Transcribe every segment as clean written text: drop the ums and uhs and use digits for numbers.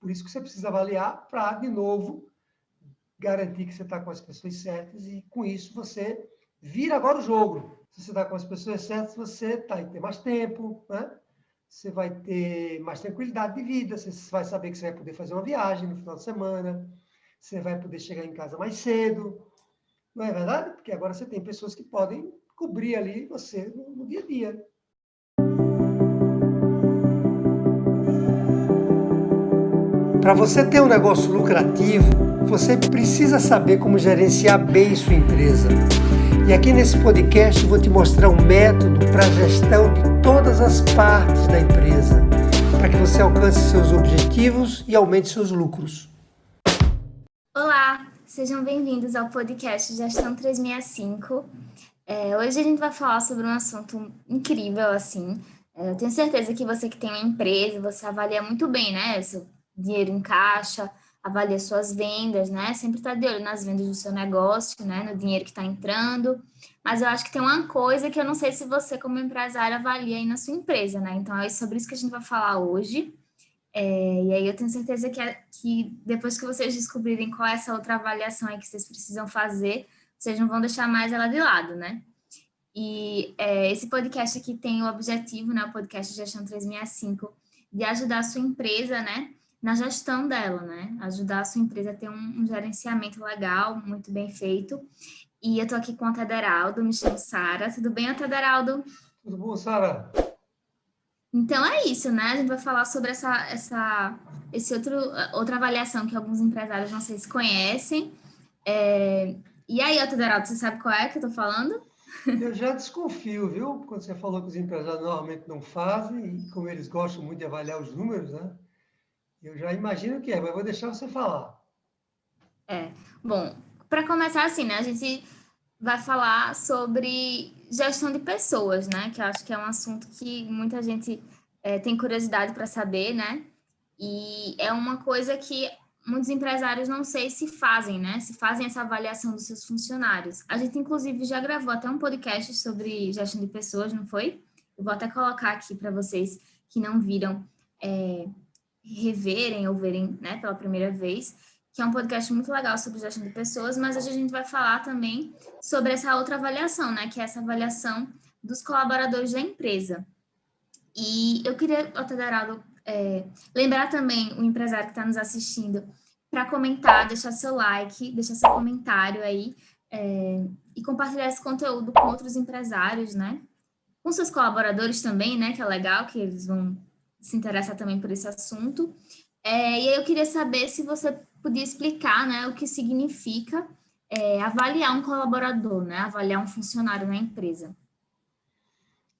Por isso que você precisa avaliar para, de novo, garantir que você está com as pessoas certas e, com isso, você vira agora o jogo. Se você está com as pessoas certas, você vai ter mais tempo, né? Você vai ter mais tranquilidade de vida, você vai saber que você vai poder fazer uma viagem no final de semana, você vai poder chegar em casa mais cedo, não é verdade? Porque agora você tem pessoas que podem cobrir ali você no dia a dia. Para você ter um negócio lucrativo, você precisa saber como gerenciar bem sua empresa. E aqui nesse podcast eu vou te mostrar um método para a gestão de todas as partes da empresa, para que você alcance seus objetivos e aumente seus lucros. Olá, sejam bem-vindos ao podcast Gestão 365. Hoje a gente vai falar sobre um assunto incrível, assim. Eu tenho certeza que você que tem uma empresa, você avalia muito bem, né? Seu dinheiro em caixa, avalia suas vendas, né? Sempre está de olho nas vendas do seu negócio, né? No dinheiro que está entrando. Mas eu acho que tem uma coisa que eu não sei se você, como empresário, avalia aí na sua empresa, né? Então, é sobre isso que a gente vai falar hoje. E aí eu tenho certeza que depois que vocês descobrirem qual é essa outra avaliação aí que vocês precisam fazer, vocês não vão deixar mais ela de lado, né? E esse podcast aqui tem o objetivo, né, o podcast Gestão 365, de ajudar a sua empresa, né, na gestão dela, né? Ajudar a sua empresa a ter um gerenciamento legal, muito bem feito. E eu tô aqui com o Tederaldo, me chamo Sara. Tudo bem, Tederaldo? Tudo bom, Sara? Então é isso, né? A gente vai falar sobre outra avaliação que alguns empresários não sei se conhecem. E aí, Tederaldo, você sabe qual é que eu tô falando? Eu já desconfio, viu? Quando você falou que os empresários normalmente não fazem, e como eles gostam muito de avaliar os números, né? Eu já imagino o que é, mas vou deixar você falar. Bom, para começar assim, né? A gente vai falar sobre gestão de pessoas, né? Que eu acho que é um assunto que muita gente tem curiosidade para saber, né? E é uma coisa que muitos empresários não sei se fazem, né? Se fazem essa avaliação dos seus funcionários. A gente, inclusive, já gravou até um podcast sobre gestão de pessoas, não foi? Eu vou até colocar aqui para vocês que não viram reverem ou verem, né, pela primeira vez, que é um podcast muito legal sobre gestão de pessoas, mas hoje a gente vai falar também sobre essa outra avaliação, né, que é essa avaliação dos colaboradores da empresa. E eu queria, Tederaldo, lembrar também o empresário que está nos assistindo para comentar, deixar seu like, deixar seu comentário aí e compartilhar esse conteúdo com outros empresários, né? Com seus colaboradores também, né? Que é legal, que eles vão se interessar também por esse assunto. E aí eu queria saber se você podia explicar, né, o que significa avaliar um colaborador, né? Avaliar um funcionário na empresa.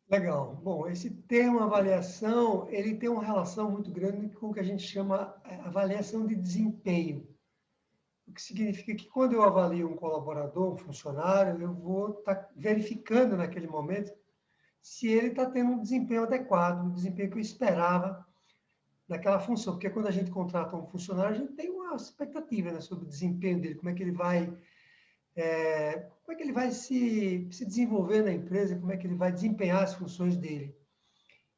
Legal. Bom, esse termo avaliação, ele tem uma relação muito grande com o que a gente chama avaliação de desempenho. O que significa que quando eu avalio um colaborador, um funcionário, eu vou estar verificando naquele momento se ele está tendo um desempenho adequado, um desempenho que eu esperava naquela função. Porque quando a gente contrata um funcionário, a gente tem uma expectativa, né, sobre o desempenho dele, como é que ele vai se desenvolver na empresa, como é que ele vai desempenhar as funções dele.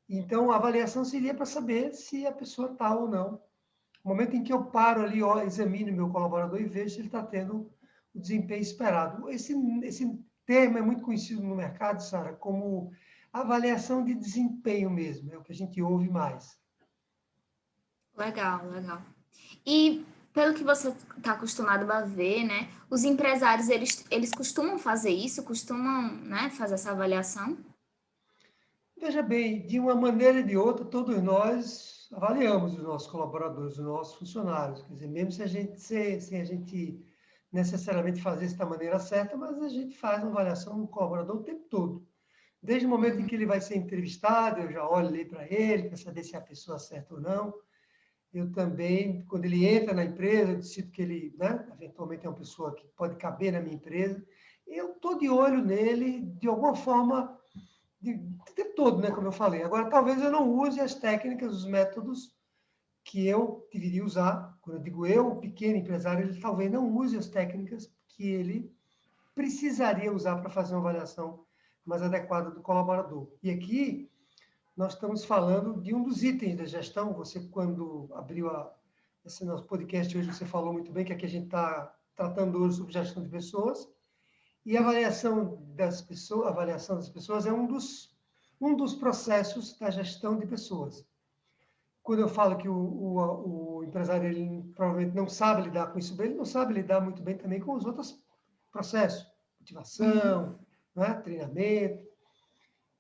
Então, a avaliação seria para saber se a pessoa está ou não. No momento em que eu paro ali, examino o meu colaborador e vejo se ele está tendo o desempenho esperado. Esse termo é muito conhecido no mercado, Sara, como avaliação de desempenho mesmo, é o que a gente ouve mais. Legal, legal. E pelo que você está acostumado a ver, né? Os empresários, eles costumam fazer isso? Costumam, né, fazer essa avaliação? Veja bem, de uma maneira ou de outra, todos nós avaliamos os nossos colaboradores, os nossos funcionários. Quer dizer, mesmo sem a gente necessariamente fazer isso da maneira certa, mas a gente faz uma avaliação do colaborador o tempo todo. Desde o momento em que ele vai ser entrevistado, eu já olho ali para ele, para saber se é a pessoa certa ou não. Eu também, quando ele entra na empresa, eu decido que ele, né, eventualmente é uma pessoa que pode caber na minha empresa. Eu estou de olho nele, de alguma forma, o tempo todo, né, como eu falei. Agora, talvez eu não use as técnicas, os métodos que eu deveria usar. Quando eu digo eu, o pequeno empresário, ele talvez não use as técnicas que ele precisaria usar para fazer uma avaliação mais adequada do colaborador. E aqui nós estamos falando de um dos itens da gestão. Você, quando abriu esse nosso podcast hoje você falou muito bem que aqui a gente está tratando hoje sobre gestão de pessoas, e a avaliação das pessoas é um dos processos da gestão de pessoas. Quando eu falo que o empresário ele provavelmente não sabe lidar com isso bem, ele não sabe lidar muito bem também com os outros processos, motivação, né, treinamento.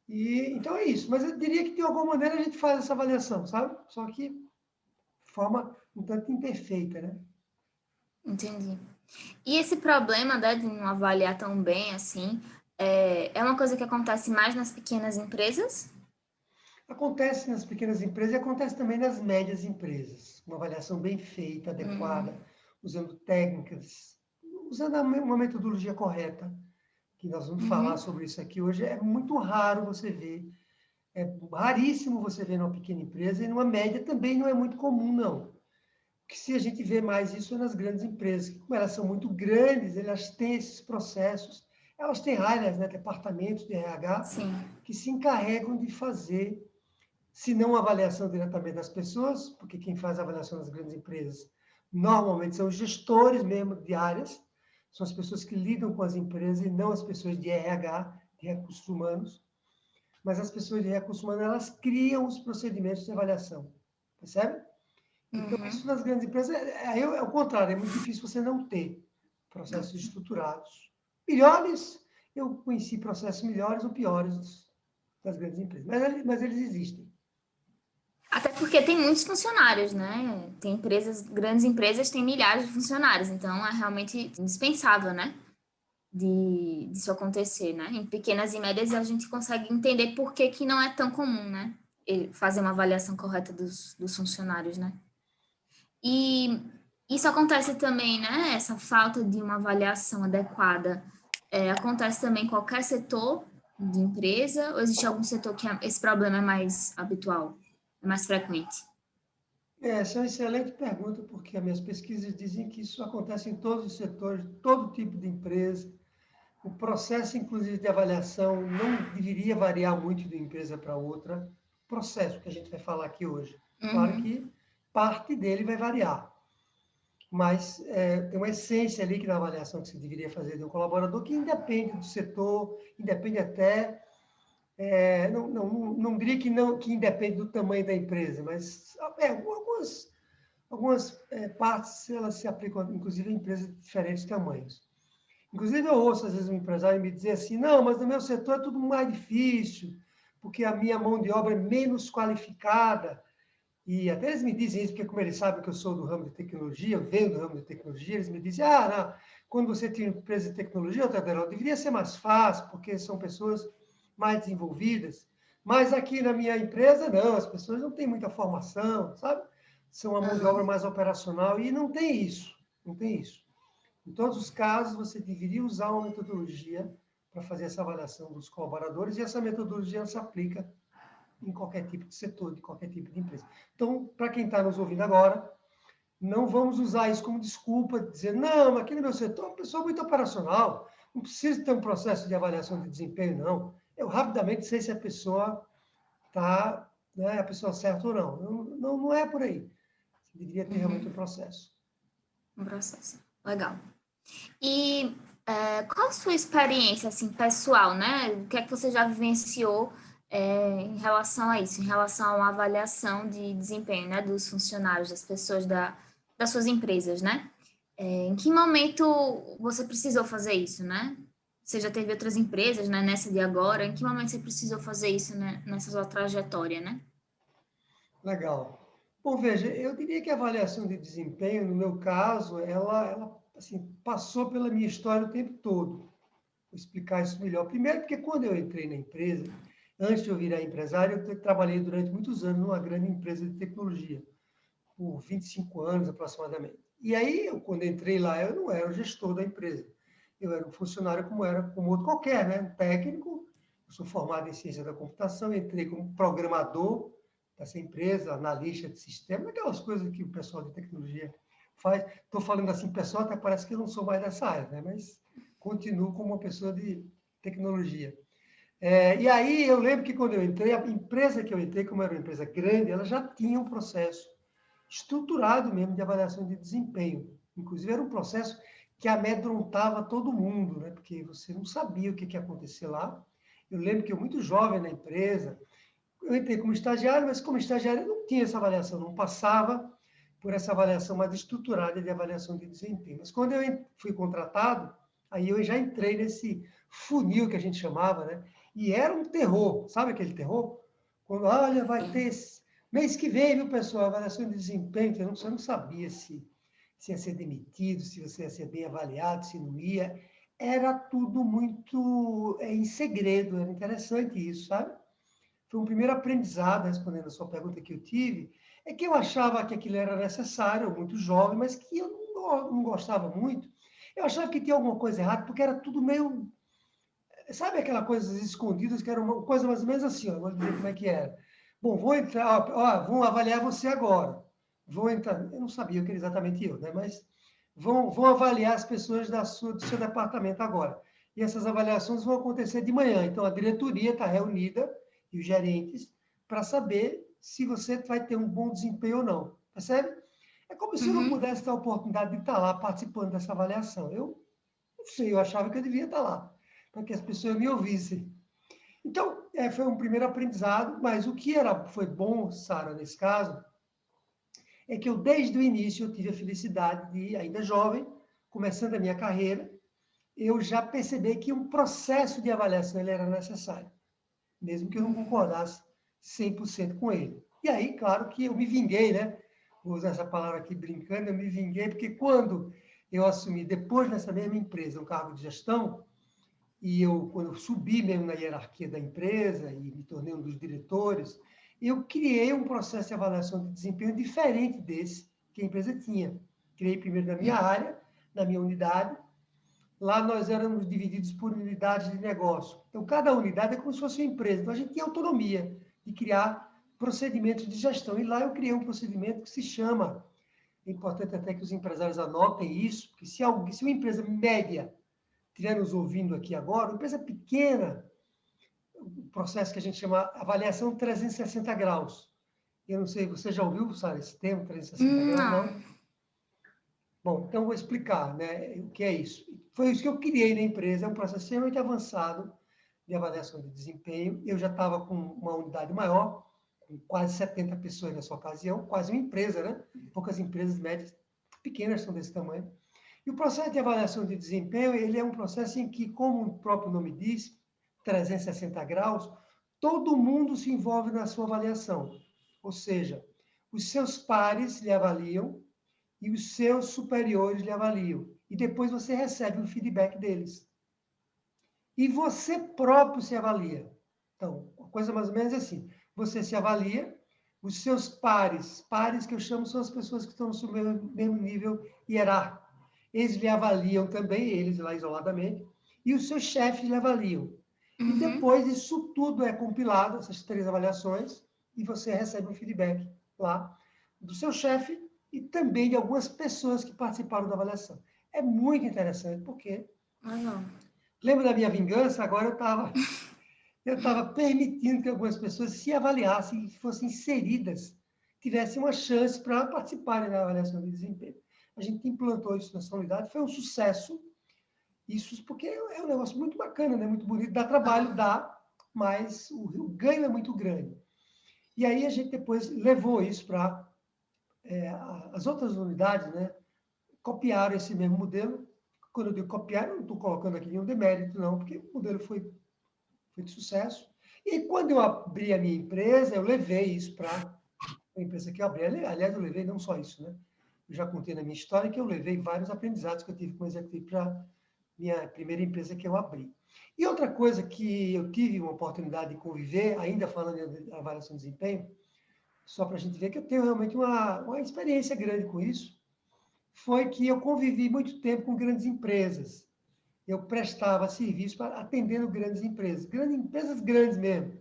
Então é isso. Mas eu diria que de alguma maneira a gente faz essa avaliação, sabe? Só que de forma um tanto imperfeita, né? Entendi. E esse problema, né, de não avaliar tão bem assim, é uma coisa que acontece mais nas pequenas empresas? Acontece nas pequenas empresas e acontece também nas médias empresas. Uma avaliação bem feita, adequada, usando técnicas, usando uma metodologia correta, que nós vamos falar sobre isso aqui hoje. É muito raro você ver, é raríssimo você ver numa pequena empresa, e numa média também não é muito comum, não. Porque se a gente vê mais isso é nas grandes empresas, que como elas são muito grandes, elas têm esses processos, elas têm áreas, né, departamentos de RH, Sim. que se encarregam de fazer, se não a avaliação diretamente das pessoas, porque quem faz a avaliação das grandes empresas normalmente são os gestores mesmo de áreas, são as pessoas que lidam com as empresas e não as pessoas de RH, de recursos humanos. Mas as pessoas de recursos humanos, elas criam os procedimentos de avaliação, percebe? Então, isso nas grandes empresas, é o contrário, é muito difícil você não ter processos estruturados. Melhores, eu conheci processos melhores ou piores das grandes empresas, mas eles existem. Até porque tem muitos funcionários, né? Tem empresas, grandes empresas têm milhares de funcionários, então é realmente indispensável, né? Disso acontecer, né? Em pequenas e médias a gente consegue entender por que não é tão comum, né? Fazer uma avaliação correta dos funcionários, né? E isso acontece também, né? Essa falta de uma avaliação adequada acontece também em qualquer setor de empresa, ou existe algum setor que esse problema é mais habitual, é mais frequente? Essa é uma excelente pergunta, porque as minhas pesquisas dizem que isso acontece em todos os setores, todo tipo de empresa. O processo, inclusive, de avaliação não deveria variar muito de uma empresa para outra. O processo que a gente vai falar aqui hoje. Claro que parte dele vai variar, mas tem uma essência ali que na avaliação que se deveria fazer de um colaborador que independe do setor, independe até, não diria que independe do tamanho da empresa, mas algumas partes elas se aplicam, inclusive, a empresas de diferentes tamanhos. Inclusive, eu ouço, às vezes, um empresário me dizer assim, não, mas no meu setor é tudo mais difícil, porque a minha mão de obra é menos qualificada. E até eles me dizem isso, porque como eles sabem que eu sou do ramo de tecnologia, eu venho do ramo de tecnologia, eles me dizem, não, quando você tem empresa de tecnologia, Tadarão, deveria ser mais fácil, porque são pessoas mais desenvolvidas. Mas aqui na minha empresa, não, as pessoas não têm muita formação, sabe? São uma mão de obra mais operacional, e não tem isso, não tem isso. Em todos os casos, você deveria usar uma metodologia para fazer essa avaliação dos colaboradores, e essa metodologia se aplica em qualquer tipo de setor, de qualquer tipo de empresa. Então, para quem está nos ouvindo agora, não vamos usar isso como desculpa, dizer, não, aqui no meu setor é uma pessoa muito operacional, não precisa ter um processo de avaliação de desempenho, não. Eu rapidamente sei se a pessoa está, né, a pessoa certa ou não. Não é por aí. Você deveria ter realmente um processo. Um processo. Legal. E qual a sua experiência, assim, pessoal, né? O que é que você já vivenciou em relação a isso, em relação à avaliação de desempenho, né, dos funcionários, das pessoas das suas empresas, né? Em que momento você precisou fazer isso, né? Você já teve outras empresas, né, nessa de agora, em que momento você precisou fazer isso, né, nessa sua trajetória, né? Legal. Bom, veja, eu diria que a avaliação de desempenho, no meu caso, ela assim, passou pela minha história o tempo todo. Vou explicar isso melhor. Primeiro, porque quando eu entrei na empresa, antes de eu virar empresário, eu trabalhei durante muitos anos numa grande empresa de tecnologia, por 25 anos aproximadamente. E aí, quando entrei lá, eu não era o gestor da empresa. Eu era um funcionário como outro qualquer, né? Um técnico. Eu sou formado em ciência da computação, entrei como programador dessa empresa, analista de sistema, aquelas coisas que o pessoal de tecnologia faz. Estou falando assim, pessoal, até parece que eu não sou mais dessa área, né? Mas continuo como uma pessoa de tecnologia. E aí eu lembro que quando eu entrei, a empresa que eu entrei, como era uma empresa grande, ela já tinha um processo estruturado mesmo de avaliação de desempenho. Inclusive, era um processo que amedrontava todo mundo, né? Porque você não sabia o que ia acontecer lá. Eu lembro que eu, muito jovem na empresa, eu entrei como estagiário, mas como estagiário eu não tinha essa avaliação, não passava por essa avaliação mais estruturada de avaliação de desempenho. Mas quando eu fui contratado, aí eu já entrei nesse funil que a gente chamava, né? E era um terror, sabe aquele terror? Quando, olha, vai ter mês que vem, viu, pessoal, avaliação de desempenho, você não sabia se ia ser demitido, se você ia ser bem avaliado, se não ia. Era tudo muito em segredo, era interessante isso, sabe? Foi um primeiro aprendizado, respondendo a sua pergunta que eu tive, é que eu achava que aquilo era necessário, muito jovem, mas que eu não gostava muito. Eu achava que tinha alguma coisa errada, porque era tudo meio... Sabe aquela coisa escondidas, que era uma coisa mais ou menos assim, ó, vou dizer como é que era. Bom, vou entrar, ó, vão avaliar você agora. Vou entrar, eu não sabia o que era exatamente eu, né? Mas vão avaliar as pessoas do seu departamento agora. E essas avaliações vão acontecer de manhã. Então, a diretoria está reunida, e os gerentes, para saber se você vai ter um bom desempenho ou não. Percebe? É como se eu não pudesse ter a oportunidade de estar lá participando dessa avaliação. Eu não sei, eu achava que eu devia estar lá, para que as pessoas me ouvissem. Então, foi um primeiro aprendizado, mas o que foi bom, Sara, nesse caso, é que eu, desde o início, eu tive a felicidade de, ainda jovem, começando a minha carreira, eu já percebi que um processo de avaliação ele era necessário, mesmo que eu não concordasse 100% com ele. E aí, claro que eu me vinguei, né? Vou usar essa palavra aqui brincando, eu me vinguei, porque quando eu assumi, depois nessa mesma empresa, um cargo de gestão, e quando eu subi mesmo na hierarquia da empresa e me tornei um dos diretores, eu criei um processo de avaliação de desempenho diferente desse que a empresa tinha. Criei primeiro na minha área, na minha unidade. Lá nós éramos divididos por unidades de negócio. Então, cada unidade é como se fosse uma empresa. Então, a gente tinha autonomia de criar procedimentos de gestão. E lá eu criei um procedimento que se chama, é importante até que os empresários anotem isso, porque se uma empresa média estiver nos ouvindo aqui agora, uma empresa pequena, o processo que a gente chama avaliação 360 graus. Eu não sei, você já ouviu, Sara, esse termo, 360 graus? Não. Não? Bom, então vou explicar, né, o que é isso. Foi isso que eu criei na empresa, é um processo extremamente avançado de avaliação de desempenho. Eu já estava com uma unidade maior, com quase 70 pessoas nessa ocasião, quase uma empresa, né? Poucas empresas médias, pequenas são desse tamanho. E o processo de avaliação de desempenho, ele é um processo em que, como o próprio nome diz, 360 graus, todo mundo se envolve na sua avaliação. Ou seja, os seus pares lhe avaliam e os seus superiores lhe avaliam. E depois você recebe o feedback deles. E você próprio se avalia. Então, a coisa mais ou menos é assim. Você se avalia, os seus pares que eu chamo são as pessoas que estão no seu mesmo nível hierárquico. Eles lhe avaliam também, eles lá isoladamente, e os seus chefes lhe avaliam. E depois isso tudo é compilado, essas 3 avaliações, e você recebe um feedback lá do seu chefe e também de algumas pessoas que participaram da avaliação. É muito interessante, porque lembra da minha vingança? Agora eu estava permitindo que algumas pessoas se avaliassem, fossem inseridas, tivessem uma chance para participarem da avaliação de desempenho. A gente implantou isso nessa unidade, foi um sucesso. Isso porque é um negócio muito bacana, né? Muito bonito, dá trabalho, dá, mas o ganho é muito grande. E aí a gente depois levou isso para as outras unidades, né? Copiaram esse mesmo modelo. Quando eu digo copiar, eu não estou colocando aqui nenhum demérito, não, porque o modelo foi de sucesso. E quando eu abri a minha empresa, eu levei isso para a empresa que eu abri. Aliás, eu levei não só isso, né? Eu já contei na minha história que eu levei vários aprendizados que eu tive com o executivo para minha primeira empresa que eu abri. E outra coisa que eu tive uma oportunidade de conviver, ainda falando de avaliação de desempenho, só para a gente ver que eu tenho realmente uma experiência grande com isso, foi que eu convivi muito tempo com grandes empresas. Eu prestava serviço atendendo grandes empresas grandes mesmo.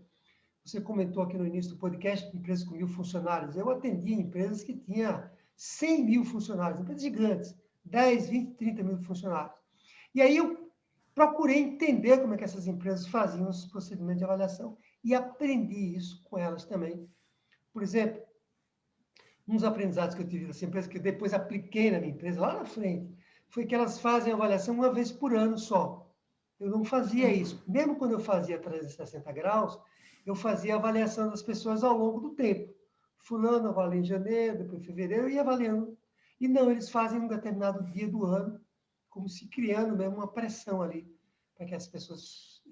Você comentou aqui no início do podcast, empresas com 1.000 funcionários. Eu atendia empresas que tinham 100.000 funcionários, empresas gigantes, 10, 20, 30 mil funcionários. E aí eu procurei entender como é que essas empresas faziam os procedimentos de avaliação e aprendi isso com elas também. Por exemplo, Um dos aprendizados que eu tive dessa empresa, que eu depois apliquei na minha empresa, lá na frente, foi que elas fazem avaliação uma vez por ano só. Eu não fazia isso. Mesmo quando eu fazia 360 graus, eu fazia avaliação das pessoas ao longo do tempo. Fulano avalia em janeiro, depois em fevereiro, eu ia avaliando. E não, eles fazem um determinado dia do ano, como se criando mesmo uma pressão ali, para que as pessoas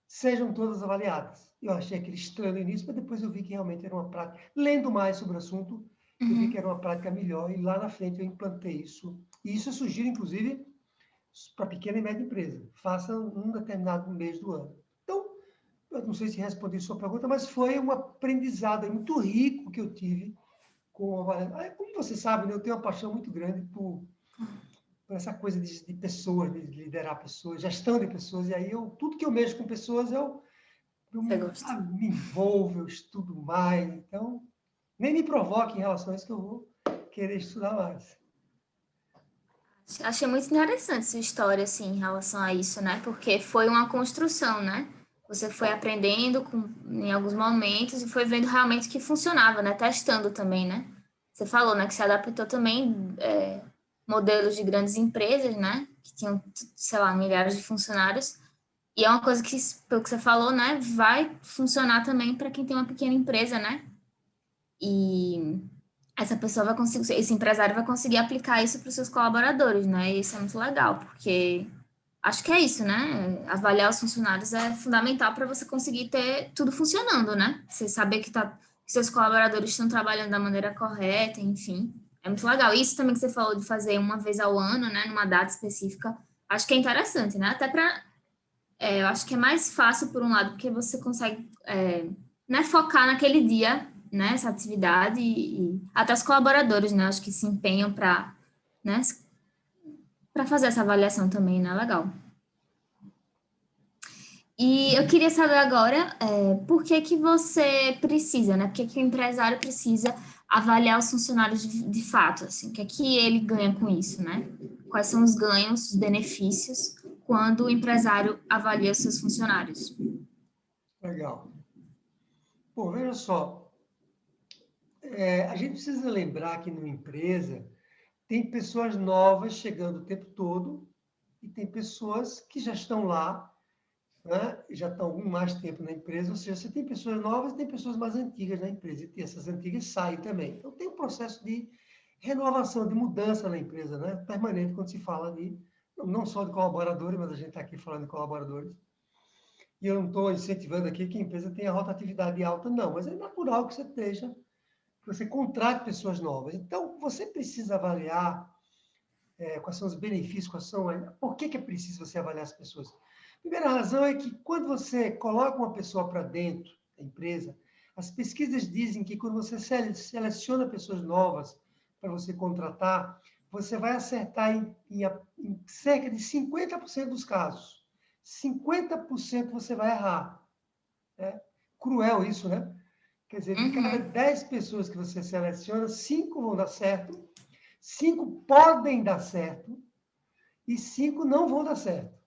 sejam todas avaliadas. Eu achei aquele estranho no início, mas depois eu vi que realmente era uma prática. Lendo mais sobre o assunto, eu vi que era uma prática melhor, e lá na frente eu implantei isso. E isso eu sugiro, inclusive, para pequena e média empresa. Faça um determinado mês do ano. Então, eu não sei se respondi a sua pergunta, mas foi um aprendizado muito rico que eu tive com a avaliação. Como você sabe, né, eu tenho uma paixão muito grande por essa coisa de pessoas, de liderar pessoas, gestão de pessoas, e aí tudo que eu mexo com pessoas, eu Você gosta? me envolvo, eu estudo mais, então nem me provoque em relação a isso que eu vou querer estudar mais. Achei muito interessante sua história, assim, em relação a isso, né? Porque foi uma construção, né? Você foi aprendendo em alguns momentos e foi vendo realmente que funcionava, né? Testando também, né? Você falou, né? Que se adaptou também modelos de grandes empresas, né? Que tinham, sei lá, milhares de funcionários. E é uma coisa que, pelo que você falou, né? Vai funcionar também para quem tem uma pequena empresa, né? E essa pessoa vai conseguir, esse empresário vai conseguir aplicar isso para os seus colaboradores, né? E isso é muito legal, porque acho que é isso, né? Avaliar os funcionários é fundamental para você conseguir ter tudo funcionando, né? Você saber que seus colaboradores estão trabalhando da maneira correta, enfim. É muito legal. Isso também que você falou de fazer uma vez ao ano, né? Numa data específica, acho que é interessante, né? Até para, eu acho que é mais fácil por um lado, porque você consegue, né, focar naquele dia, né, essa atividade e até os colaboradores, né, acho que se empenham para, né, para fazer essa avaliação também, né, legal. E eu queria saber agora, por que que você precisa, né, por que que o empresário precisa avaliar os funcionários de fato, assim, o que é que ele ganha com isso, né? Quais são os ganhos, os benefícios quando o empresário avalia os seus funcionários? Legal. Bom, veja só, a gente precisa lembrar que numa empresa tem pessoas novas chegando o tempo todo e tem pessoas que já estão lá, né? Já estão há mais tempo na empresa, ou seja, você tem pessoas novas e tem pessoas mais antigas na empresa, e essas antigas saem também. Então, tem um processo de renovação, de mudança na empresa, né? Permanente, quando se fala de, não só de colaboradores, mas a gente está aqui falando de colaboradores. E eu não estou incentivando aqui que a empresa tenha rotatividade alta, não, mas é natural que você esteja, que você contrate pessoas novas. Então, você precisa avaliar quais são os benefícios, por que é preciso você avaliar as pessoas. A primeira razão é que quando você coloca uma pessoa para dentro da empresa, as pesquisas dizem que quando você seleciona pessoas novas para você contratar, você vai acertar em cerca de 50% dos casos. 50% você vai errar. É cruel isso, né? Quer dizer, de cada 10 pessoas que você seleciona, 5 vão dar certo, 5 podem dar certo e 5 não vão dar certo.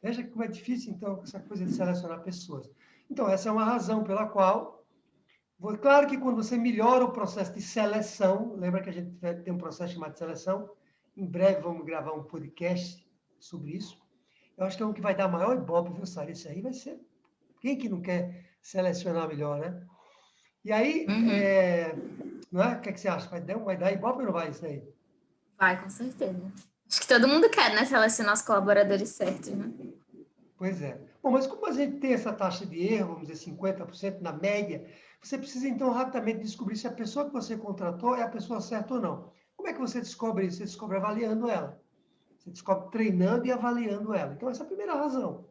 Veja como é difícil, então, essa coisa de selecionar pessoas. Então, essa é uma razão pela qual... Claro que quando você melhora o processo de seleção, lembra que a gente tem um processo chamado de seleção, em breve vamos gravar um podcast sobre isso. Eu acho que é um que vai dar maior ibope, viu, Sara? Isso aí vai ser... Quem que não quer selecionar melhor, né? E aí, não é? O que você acha? Vai dar ibope ou não vai isso aí? Vai, com certeza. Acho que todo mundo quer, né? Selecionar os colaboradores certos, né? Pois é. Bom, mas como a gente tem essa taxa de erro, vamos dizer 50% na média, você precisa então rapidamente descobrir se a pessoa que você contratou é a pessoa certa ou não. Como é que você descobre isso? Você descobre avaliando ela. Você descobre treinando e avaliando ela. Então, essa é a primeira razão.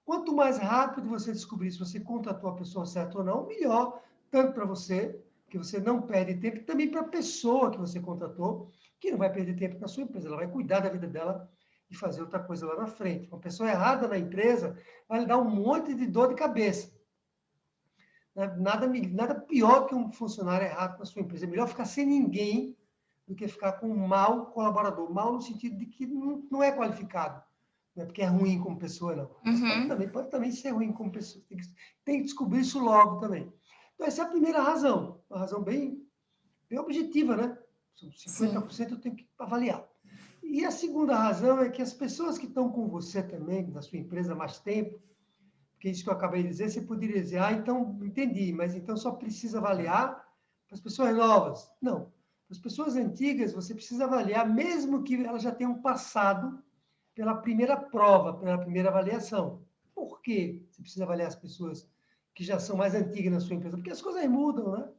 Quanto mais rápido você descobrir se você contratou a pessoa certa ou não, melhor, tanto para você, que você não perde tempo, e também para a pessoa que você contratou, que não vai perder tempo na sua empresa, ela vai cuidar da vida dela e fazer outra coisa lá na frente. Uma pessoa errada na empresa vai lhe dar um monte de dor de cabeça. Nada pior que um funcionário errado na sua empresa. É melhor ficar sem ninguém do que ficar com um mau colaborador. Mal no sentido de que não é qualificado. Não é porque é ruim como pessoa, não. Mas pode também ser ruim como pessoa. Tem que descobrir isso logo também. Então, essa é a primeira razão. Uma razão bem bem objetiva, né? 50% eu tenho que avaliar. E a segunda razão é que as pessoas que estão com você também, na sua empresa há mais tempo, porque isso que eu acabei de dizer, você poderia dizer, então, entendi, mas então só precisa avaliar para as pessoas novas. Não. Para as pessoas antigas, você precisa avaliar, mesmo que elas já tenham passado pela primeira prova, pela primeira avaliação. Por que você precisa avaliar as pessoas que já são mais antigas na sua empresa? Porque as coisas mudam, né?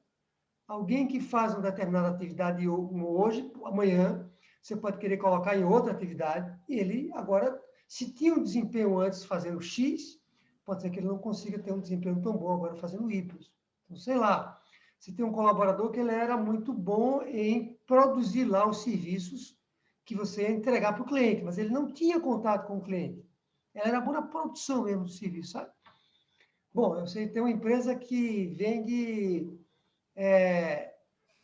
Alguém que faz uma determinada atividade hoje, amanhã, você pode querer colocar em outra atividade, e ele agora, se tinha um desempenho antes fazendo X, pode ser que ele não consiga ter um desempenho tão bom agora fazendo Y. Então, sei lá, se tem um colaborador que ele era muito bom em produzir lá os serviços que você ia entregar para o cliente, mas ele não tinha contato com o cliente. Ele era bom na produção mesmo do serviço, sabe? Bom, eu sei que tem uma empresa que vende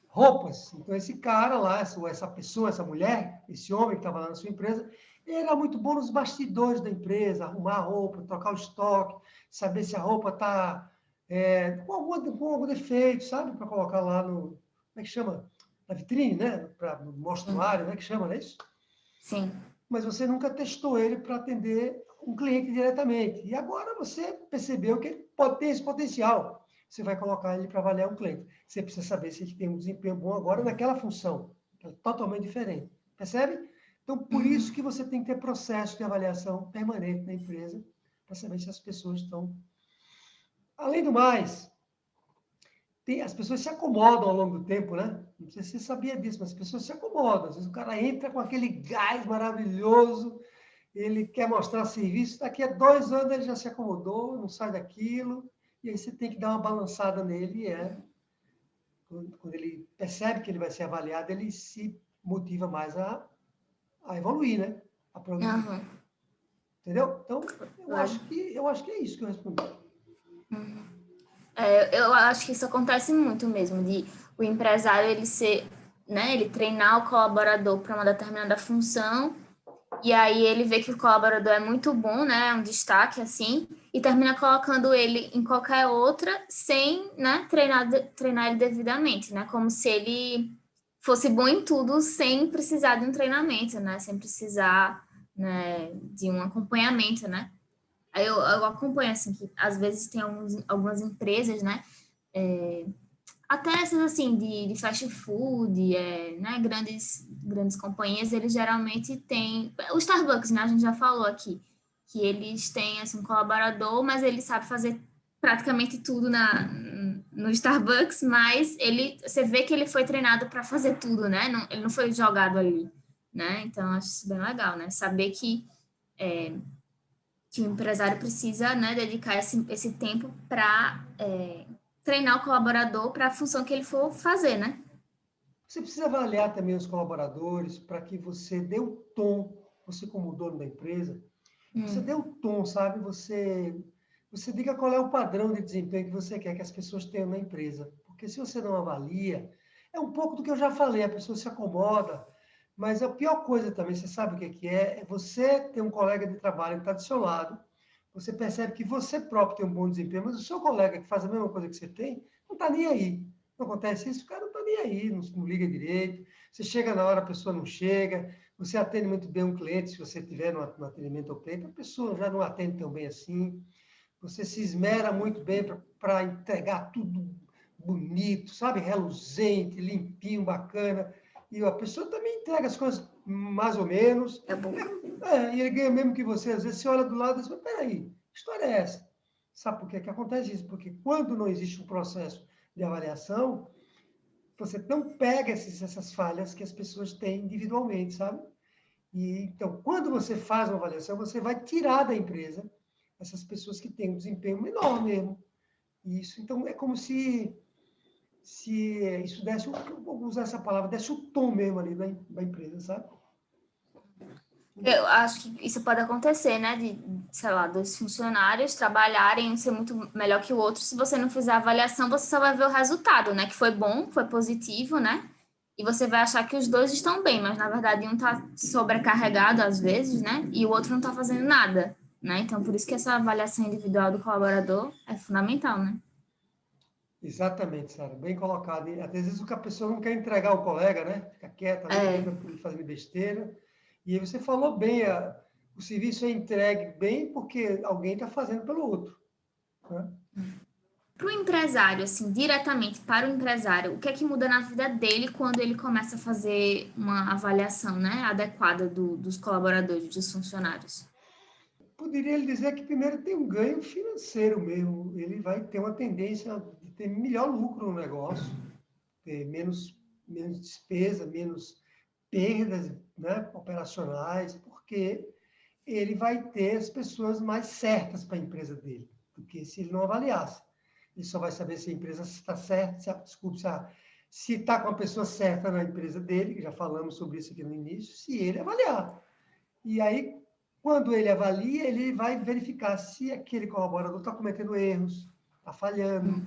roupas. Então, esse cara lá, essa pessoa, essa mulher, esse homem que estava lá na sua empresa, ele era muito bom nos bastidores da empresa, arrumar a roupa, trocar o estoque, saber se a roupa está com algum defeito, sabe? Para colocar lá no... Como é que chama? Na vitrine, né? No mostruário, né? Que chama, não é isso? Sim. Mas você nunca testou ele para atender um cliente diretamente. E agora você percebeu que ele pode ter esse potencial. Você vai colocar ele para avaliar um cliente. Você precisa saber se ele tem um desempenho bom agora naquela função, que é totalmente diferente. Percebe? Então, por isso que você tem que ter processo de avaliação permanente na empresa, para saber se as pessoas estão... Além do mais, as pessoas se acomodam ao longo do tempo, né? Não sei se você sabia disso, mas as pessoas se acomodam. Às vezes o cara entra com aquele gás maravilhoso, ele quer mostrar serviço, daqui a 2 anos ele já se acomodou, não sai daquilo, e aí você tem que dar uma balançada nele, quando ele percebe que ele vai ser avaliado, ele se motiva mais a evoluir, né? A progredir. Uhum. Entendeu? Então, eu acho que é isso que eu respondi. Eu acho que isso acontece muito mesmo, de o empresário ele ser, né, ele treinar o colaborador para uma determinada função, e aí ele vê que o colaborador é muito bom, né, é um destaque assim, e termina colocando ele em qualquer outra sem, né, treinar ele devidamente, né, como se ele fosse bom em tudo sem precisar de um treinamento, né, sem precisar, né, de um acompanhamento, né. Aí eu acompanho, assim, que às vezes tem algumas empresas, né, até essas, assim, de fast food, né, grandes companhias, eles geralmente têm... O Starbucks, né, a gente já falou aqui, que eles têm, assim, um colaborador, mas ele sabe fazer praticamente tudo no Starbucks, mas você vê que ele foi treinado para fazer tudo, né, ele não foi jogado ali, né, então eu acho isso bem legal, né, saber que o empresário precisa, né, dedicar esse tempo para treinar o colaborador para a função que ele for fazer, né? Você precisa avaliar também os colaboradores para que você dê o tom, você como dono da empresa, você dê o tom, sabe? Você diga qual é o padrão de desempenho que você quer que as pessoas tenham na empresa. Porque se você não avalia, é um pouco do que eu já falei, a pessoa se acomoda, mas a pior coisa também, você sabe o que é? É você ter um colega de trabalho que está do seu lado, você percebe que você próprio tem um bom desempenho, mas o seu colega que faz a mesma coisa que você tem, não está nem aí. Não acontece isso, o cara não está nem aí, não liga direito. Você chega na hora, a pessoa não chega. Você atende muito bem um cliente, se você tiver no atendimento ao cliente, a pessoa já não atende tão bem assim. Você se esmera muito bem para entregar tudo bonito, sabe? Reluzente, limpinho, bacana. E a pessoa também entrega as coisas mais ou menos. É bom. E ele ganha mesmo que você. Às vezes você olha do lado e diz, peraí, que história é essa? Sabe por que acontece isso? Porque quando não existe um processo de avaliação, você não pega essas falhas que as pessoas têm individualmente, sabe? E, então, quando você faz uma avaliação, você vai tirar da empresa essas pessoas que têm um desempenho menor mesmo. Isso, então, é como se isso desse, vou usar essa palavra, desse o tom mesmo ali da empresa, sabe? Eu acho que isso pode acontecer, né? De, sei lá, 2 funcionários trabalharem, um ser muito melhor que o outro. Se você não fizer a avaliação, você só vai ver o resultado, né? Que foi bom, foi positivo, né? E você vai achar que os 2 estão bem, mas na verdade um está sobrecarregado às vezes, né? E o outro não está fazendo nada, né? Então, por isso que essa avaliação individual do colaborador é fundamental, né? Exatamente, Sara, bem colocado. E, às vezes a pessoa não quer entregar o colega, né? Fica quieta ali, É, deixa ele fazendo besteira. E aí você falou bem, o serviço é entregue bem porque alguém está fazendo pelo outro, né? para o empresário, assim, diretamente para o empresário, o que é que muda na vida dele quando ele começa a fazer uma avaliação, né, adequada dos colaboradores, dos funcionários? Poderia ele dizer que primeiro tem um ganho financeiro mesmo. Ele vai ter uma tendência de ter melhor lucro no negócio, ter menos despesa, menos perdas, né, operacionais, porque ele vai ter as pessoas mais certas para a empresa dele, do que se ele não avaliasse. Ele só vai saber se a empresa está certa, se está com a pessoa certa na empresa dele, que já falamos sobre isso aqui no início, se ele avaliar. E aí, quando ele avalia, ele vai verificar se aquele colaborador está cometendo erros, está falhando.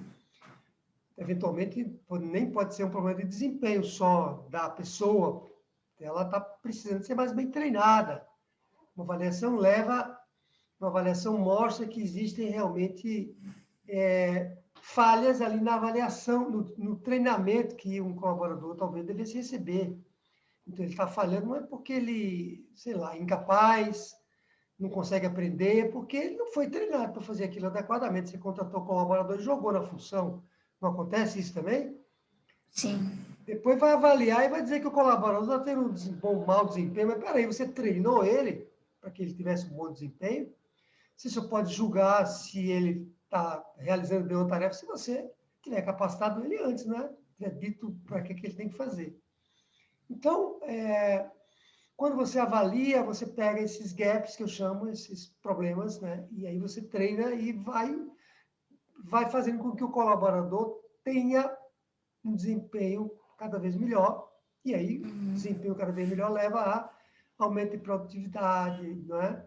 Eventualmente, nem pode ser um problema de desempenho só da pessoa, ela está precisando ser mais bem treinada. Uma avaliação uma avaliação mostra que existem realmente falhas ali na avaliação, no treinamento que um colaborador talvez devesse receber. Então, ele está falhando não é porque ele, sei lá, é incapaz, não consegue aprender, porque ele não foi treinado para fazer aquilo adequadamente. Você contratou o colaborador e jogou na função. Não acontece isso também? Sim. Depois vai avaliar e vai dizer que o colaborador está tendo um mau desempenho. Mas peraí, você treinou ele para que ele tivesse um bom desempenho? Você só pode julgar se ele está realizando bem uma tarefa se você tiver capacitado ele antes, né? Tiver dito para que ele tem que fazer. Então, quando você avalia, você pega esses gaps que eu chamo, esses problemas, né? E aí você treina e vai fazendo com que o colaborador tenha um desempenho cada vez melhor. E aí, desempenho cada vez melhor leva a aumento de produtividade, não é?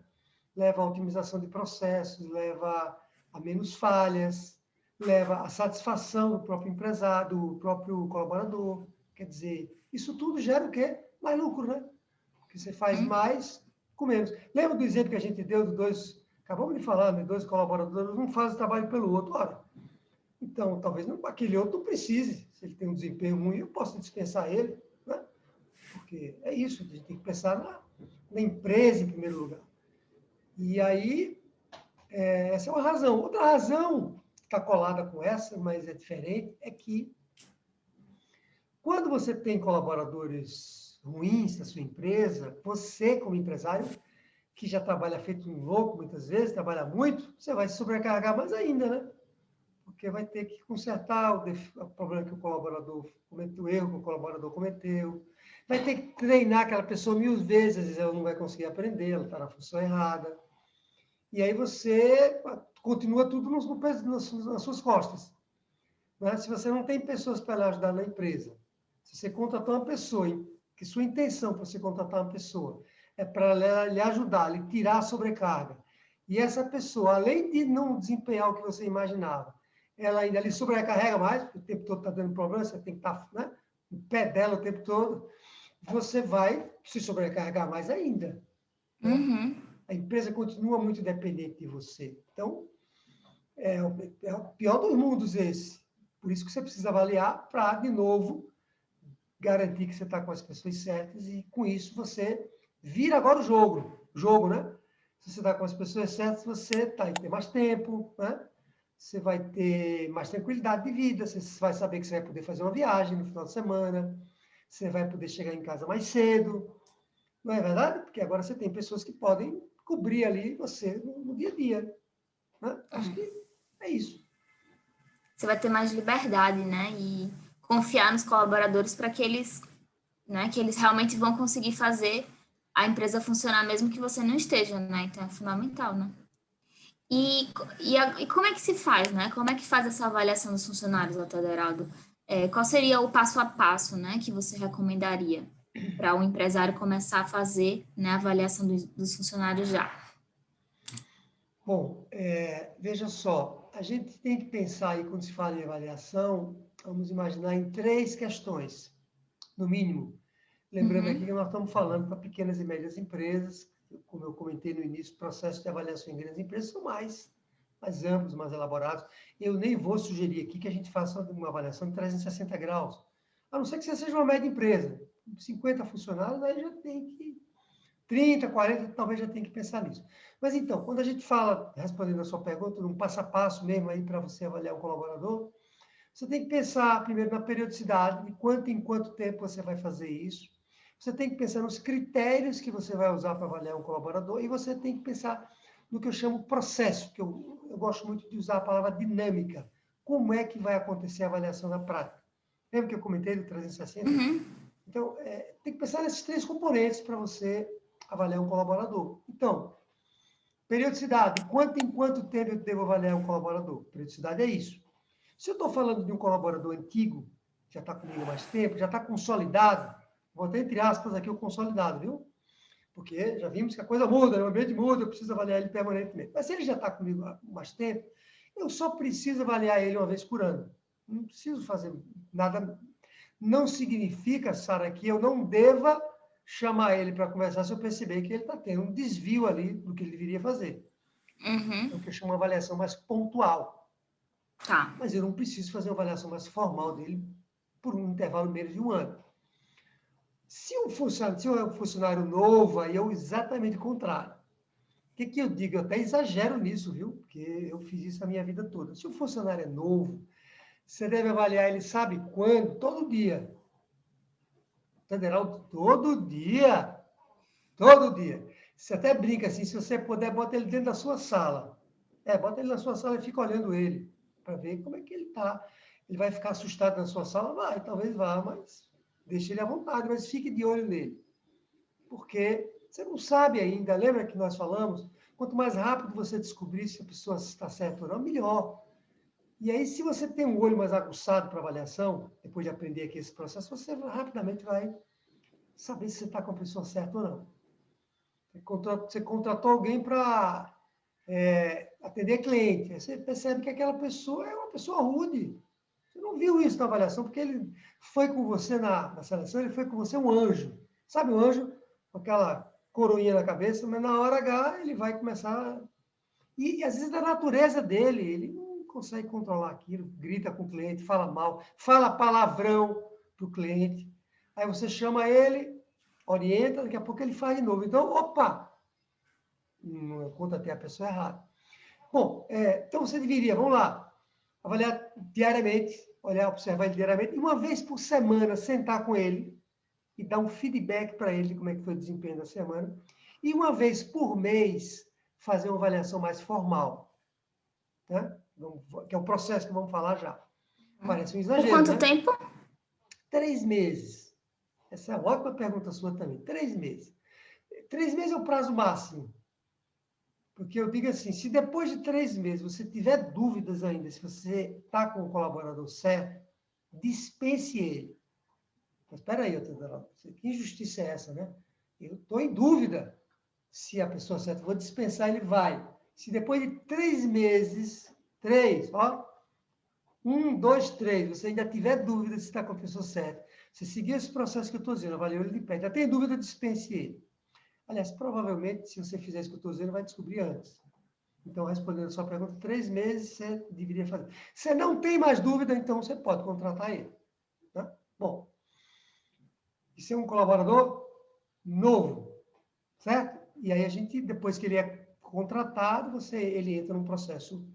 Leva a otimização de processos, leva a menos falhas, leva a satisfação do próprio empresário, do próprio colaborador. Quer dizer, isso tudo gera o quê? Mais lucro, né? Porque você faz mais com menos. Lembra do exemplo que a gente deu de dois, acabamos de falar, né? Dois colaboradores, um faz o trabalho pelo outro. Ora, então, talvez aquele outro não precise. Se ele tem um desempenho ruim, eu posso dispensar ele, né? Porque é isso, a gente tem que pensar na empresa em primeiro lugar. E aí, essa é uma razão. Outra razão que está colada com essa, mas é diferente, é que quando você tem colaboradores ruins na sua empresa, você, como empresário, que já trabalha feito um louco muitas vezes, trabalha muito, você vai se sobrecarregar mais ainda, né? Porque vai ter que consertar o problema que o colaborador cometeu, o erro que o colaborador cometeu, vai ter que treinar aquela pessoa 1000 vezes, às vezes ela não vai conseguir aprender, ela está na função errada. E aí você continua tudo nas suas costas. Né? Se você não tem pessoas para lhe ajudar na empresa, se você contratar uma pessoa, que sua intenção para você contratar uma pessoa é para lhe ajudar, lhe tirar a sobrecarga, e essa pessoa, além de não desempenhar o que você imaginava, ela ainda lhe sobrecarrega mais, porque o tempo todo está dando problema, você tem que estar, né, no pé dela o tempo todo, você vai se sobrecarregar mais ainda. Né? Uhum. A empresa continua muito dependente de você. Então, é o pior dos mundos esse. Por isso que você precisa avaliar para, de novo, garantir que você está com as pessoas certas e, com isso, você vira agora o jogo, né? Se você está com as pessoas certas, você vai ter mais tempo, né? Você vai ter mais tranquilidade de vida, você vai saber que você vai poder fazer uma viagem no final de semana, você vai poder chegar em casa mais cedo, não é verdade? Porque agora você tem pessoas que podem cobrir ali você no dia a dia. Né? Acho que é isso. Você vai ter mais liberdade, né? E confiar nos colaboradores para que eles, né, que eles realmente vão conseguir fazer a empresa funcionar mesmo que você não esteja, né? Então é fundamental, né? E como é que se faz, né? Como é que faz essa avaliação dos funcionários, Dr. Aderaldo? Qual seria o passo a passo, né, que você recomendaria para o empresário começar a fazer, né, a avaliação dos funcionários já? Bom, veja só, a gente tem que pensar aí, quando se fala em avaliação, vamos imaginar em 3 questões, no mínimo. Lembrando aqui que nós estamos falando para pequenas e médias empresas, como eu comentei no início, o processo de avaliação em grandes empresas são mais mais amplos, mais elaborados. Eu nem vou sugerir aqui que a gente faça uma avaliação de 360 graus. A não ser que você seja uma média empresa. 50 funcionários, aí já tem que... 30, 40, talvez já tenha que pensar nisso. Mas então, quando a gente fala, respondendo a sua pergunta, num passo a passo mesmo aí para você avaliar um colaborador, você tem que pensar primeiro na periodicidade, de quanto em quanto tempo você vai fazer isso. Você tem que pensar nos critérios que você vai usar para avaliar um colaborador e você tem que pensar no que eu chamo processo, que eu gosto muito de usar a palavra dinâmica. Como é que vai acontecer a avaliação na prática? Lembra que eu comentei do 360? Então, tem que pensar nesses 3 componentes para você avaliar um colaborador. Então, periodicidade. Quanto em quanto tempo eu devo avaliar um colaborador? Periodicidade é isso. Se eu estou falando de um colaborador antigo, que já está comigo há mais tempo, já está consolidado, vou até entre aspas aqui o consolidado, viu? Porque já vimos que a coisa muda, o ambiente muda, eu preciso avaliar ele permanentemente. Mas se ele já está comigo há mais tempo, eu só preciso avaliar ele uma vez por ano. Não preciso fazer nada. Não significa, Sara, que eu não deva chamar ele para conversar se eu perceber que ele está tendo um desvio ali do que ele deveria fazer. É o que eu chamo de avaliação mais pontual. Tá. Mas eu não preciso fazer uma avaliação mais formal dele por um intervalo menos de um ano. Se é um funcionário novo, aí é exatamente o contrário. O que eu digo? Eu até exagero nisso, viu? Porque eu fiz isso a minha vida toda. Se o funcionário é novo, você deve avaliar ele, sabe quando? Todo dia. Federal, todo dia. Todo dia. Você até brinca assim, se você puder, bota ele dentro da sua sala. Bota ele na sua sala e fica olhando ele, para ver como é que ele está. Ele vai ficar assustado na sua sala? Vai, talvez vá, mas deixe ele à vontade, mas fique de olho nele. Porque você não sabe ainda, lembra que nós falamos? Quanto mais rápido você descobrir se a pessoa está certa ou não, melhor. E aí, se você tem um olho mais aguçado para avaliação, depois de aprender aqui esse processo, você rapidamente vai saber se você está com a pessoa certa ou não. Você contratou alguém para atender cliente. Aí você percebe que aquela pessoa é uma pessoa rude. Você não viu isso na avaliação, porque ele foi com você na seleção, ele foi com você um anjo. Sabe um anjo? Com aquela coroinha na cabeça, mas na hora H ele vai começar... E às vezes da natureza dele, ele não consegue controlar aquilo, grita com o cliente, fala mal, fala palavrão para o cliente. Aí você chama ele, orienta, daqui a pouco ele faz de novo. Então, opa! Não contatei a pessoa errada. Bom, então você deveria, vamos lá, avaliar diariamente, observar ele diariamente, e uma vez por semana sentar com ele e dar um feedback para ele de como é que foi o desempenho da semana, e uma vez por mês fazer uma avaliação mais formal, né? Que é o processo que vamos falar já. Parece um exagero, Por quanto né? tempo? 3 meses. Essa é uma ótima pergunta sua também. 3 meses. 3 meses é o prazo máximo. Porque eu digo assim, se depois de 3 meses você tiver dúvidas ainda, se você está com o colaborador certo, dispense ele. Mas espera aí, que injustiça é essa, né? Eu estou em dúvida se a pessoa certa, vou dispensar, ele vai. Se depois de 3 meses, 3, ó, 1, 2, 3, você ainda tiver dúvida se está com a pessoa certa, você seguir esse processo que eu estou dizendo, avaliou ele de perto, já tem dúvida, dispense ele. Aliás, provavelmente, se você fizer isso que eu estou dizendo, vai descobrir antes. Então, respondendo a sua pergunta, 3 meses você deveria fazer. Se não tem mais dúvida, então você pode contratar ele. Tá? Bom, isso é um colaborador novo, certo? E aí a gente, depois que ele é contratado, ele entra num processo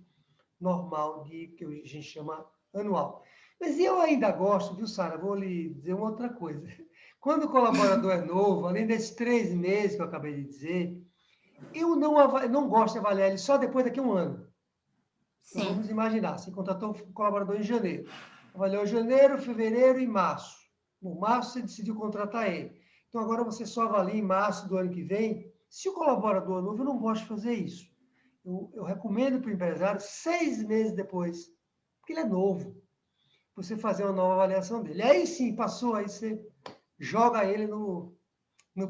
normal que a gente chama anual. Mas eu ainda gosto, viu, Sara? Vou lhe dizer uma outra coisa. Quando o colaborador é novo, além desses 3 meses que eu acabei de dizer, eu não gosto de avaliar ele só depois daqui a um ano. Então, Sim. vamos imaginar, você contratou um colaborador em janeiro. Avaliou janeiro, fevereiro e março. No março, você decidiu contratar ele. Então, agora você só avalia em março do ano que vem. Se o colaborador é novo, eu não gosto de fazer isso. Eu recomendo para o empresário 6 meses depois, porque ele é novo, você fazer uma nova avaliação dele. Aí sim, passou, aí você joga ele no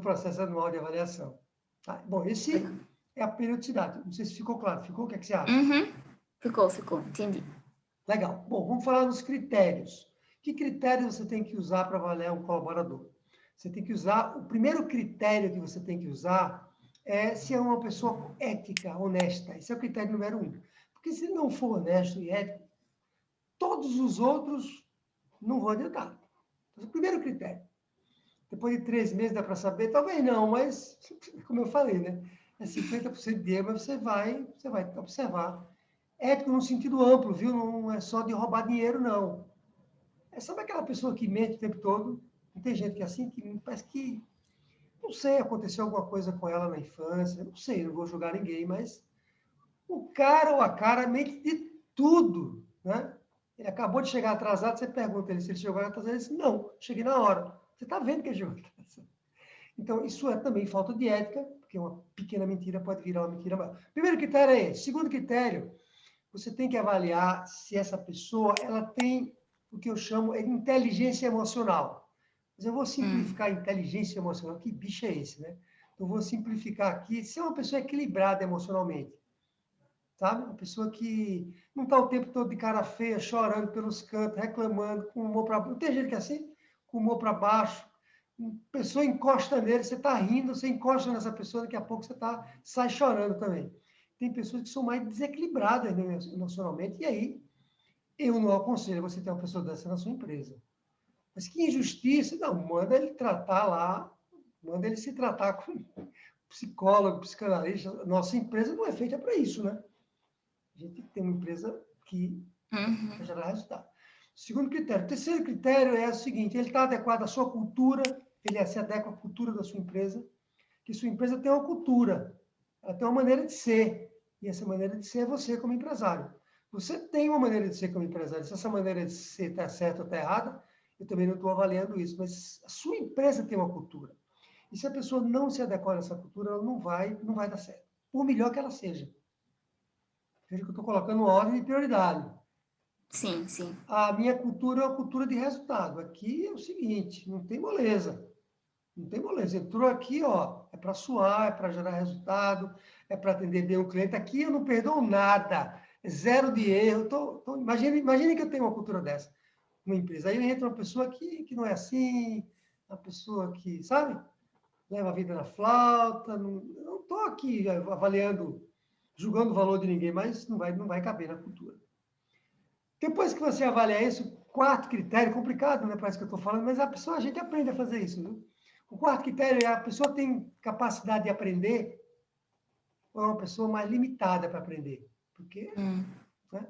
processo anual de avaliação. Tá? Bom, esse é a periodicidade. Não sei se ficou claro. Ficou? O que é que você acha? Ficou. Entendi. Legal. Bom, vamos falar dos critérios. Que critérios você tem que usar para avaliar um colaborador? Você tem que usar... O primeiro critério que você tem que usar é se é uma pessoa ética, honesta. Esse é o critério número 1. Porque se ele não for honesto e ético, todos os outros não vão adiantar. Então, o primeiro critério. Depois de 3 meses dá para saber? Talvez não, mas, como eu falei, né? É 50% de erro, mas você vai observar. Ético no sentido amplo, viu? Não é só de roubar dinheiro, não. É, sabe aquela pessoa que mente o tempo todo? Não tem gente que é assim, que parece que, não sei, aconteceu alguma coisa com ela na infância, não sei, não vou julgar ninguém, mas o cara ou a cara mente de tudo, né? Ele acabou de chegar atrasado, você pergunta ele se ele chegou atrasado, ele diz, não, cheguei na hora. Você está vendo que ele chegou atrasado. Então, isso é também falta de ética, porque uma pequena mentira pode virar uma mentira maior. Primeiro critério é esse. Segundo critério, você tem que avaliar se essa pessoa ela tem o que eu chamo de inteligência emocional. Mas eu vou simplificar inteligência emocional. Que bicho é esse, né? Eu vou simplificar aqui. Se é uma pessoa equilibrada emocionalmente, sabe? Uma pessoa que não está o tempo todo de cara feia, chorando pelos cantos, reclamando, com o humor para baixo. Não tem gente que é assim? Com o humor para baixo. Uma pessoa encosta nele, você está rindo, você encosta nessa pessoa, daqui a pouco você sai chorando também. Tem pessoas que são mais desequilibradas, né, emocionalmente, e aí eu não aconselho você ter uma pessoa dessa na sua empresa. Mas que injustiça, não, manda ele tratar lá, manda ele se tratar com psicólogo, psicanalista. Nossa empresa não é feita para isso, né? A gente tem uma empresa que vai gerar resultado. Segundo critério. Terceiro critério é o seguinte, ele está adequado à sua cultura, ele se adequa à cultura da sua empresa, que sua empresa tem uma cultura, ela tem uma maneira de ser, e essa maneira de ser é você como empresário. Você tem uma maneira de ser como empresário, se essa maneira de ser está certa ou está errada, eu também não estou avaliando isso, mas a sua empresa tem uma cultura. E se a pessoa não se adequar a essa cultura, ela não vai dar certo, por melhor que ela seja. Veja que eu estou colocando uma ordem de prioridade. Sim, sim. A minha cultura é uma cultura de resultado. Aqui é o seguinte, não tem moleza. Não tem moleza. Entrou aqui, ó, é para suar, é para gerar resultado, é para atender bem o cliente. Aqui eu não perdoo nada. Zero de erro. Imagine que eu tenho uma cultura dessa, uma empresa. Aí entra uma pessoa que não é assim, uma pessoa que, sabe, leva a vida na flauta. Não estou aqui avaliando, julgando o valor de ninguém, mas não vai caber na cultura. Depois que você avalia isso, quarto critério, complicado, né? Parece que eu estou falando, mas a gente aprende a fazer isso, viu? O quarto critério é a pessoa tem capacidade de aprender ou é uma pessoa mais limitada para aprender? Porque né,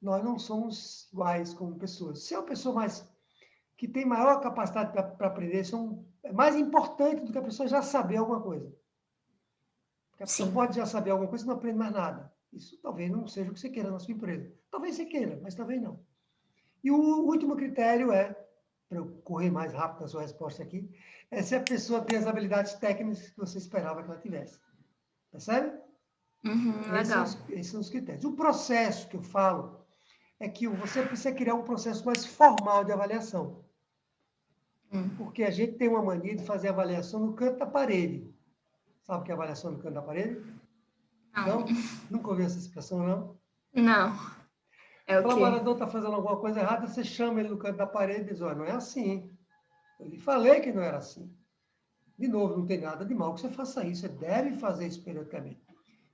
nós não somos iguais como pessoas. Se é uma pessoa que tem maior capacidade para aprender, é mais importante do que a pessoa já saber alguma coisa. Porque a pessoa pode já saber alguma coisa e não aprende mais nada. Isso talvez não seja o que você queira na sua empresa. Talvez você queira, mas talvez não. E o último critério é, para eu correr mais rápido na sua resposta aqui, é se a pessoa tem as habilidades técnicas que você esperava que ela tivesse. Percebe? Legal. Esses são os critérios. O processo que eu falo é que você precisa criar um processo mais formal de avaliação. Porque a gente tem uma mania de fazer avaliação no canto da parede. Sabe o que é avaliação no canto da parede? Não? Nunca ouviu essa expressão, não? Não. É O o quê? colaborador está fazendo alguma coisa errada, você chama ele no canto da parede e diz, olha, não é assim. Eu lhe falei que não era assim. De novo, não tem nada de mal que você faça isso, você deve fazer isso periodicamente.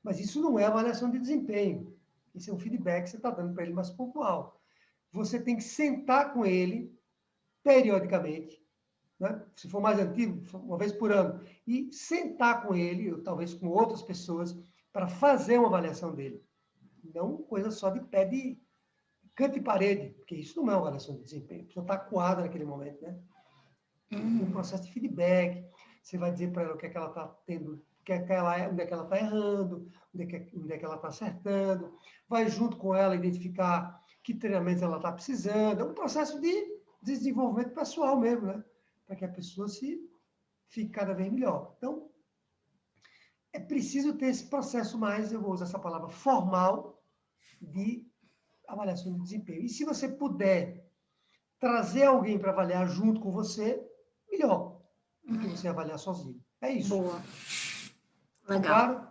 Mas isso não é avaliação de desempenho. Isso é um feedback que você está dando para ele mais pontual. Você tem que sentar com ele periodicamente, né? Se for mais antigo, uma vez por ano, e sentar com ele, ou talvez com outras pessoas, para fazer uma avaliação dele. Não coisa só de pé de canto e parede, porque isso não é uma avaliação de desempenho. A pessoa está acuada naquele momento, né? Um processo de feedback. Você vai dizer para ela o que é que ela está tendo, onde é que ela está errando, onde é que ela está acertando. Vai junto com ela identificar que treinamentos ela está precisando. É um processo de desenvolvimento pessoal mesmo, né? Para que a pessoa fique cada vez melhor. Então, é preciso ter esse processo mais, eu vou usar essa palavra, formal, de avaliação de desempenho. E se você puder trazer alguém para avaliar junto com você, melhor do que você avaliar sozinho. É isso. Boa. Ficou Legal. claro?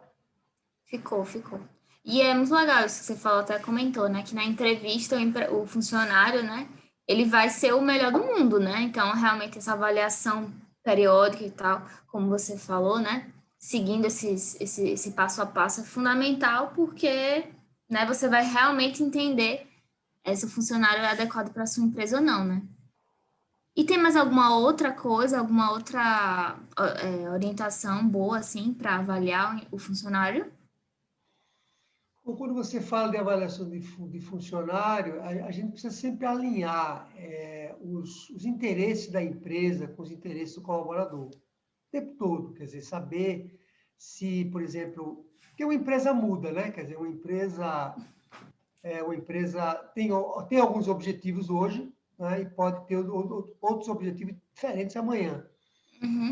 Ficou. E é muito legal isso que você falou, até comentou, né? Que na entrevista o funcionário, né? Ele vai ser o melhor do mundo, né? Então, realmente, essa avaliação periódica e tal, como você falou, né? Seguindo esse passo a passo é fundamental, porque né, você vai realmente entender se o funcionário é adequado para a sua empresa ou não, né? E tem mais alguma outra coisa, alguma outra orientação boa, assim, para avaliar o funcionário? Ou quando você fala de avaliação de funcionário, a gente precisa sempre alinhar os interesses da empresa com os interesses do colaborador. O tempo todo, quer dizer, saber se, por exemplo, porque uma empresa muda, né? Quer dizer, uma empresa tem alguns objetivos hoje, né? E pode ter outros objetivos diferentes amanhã.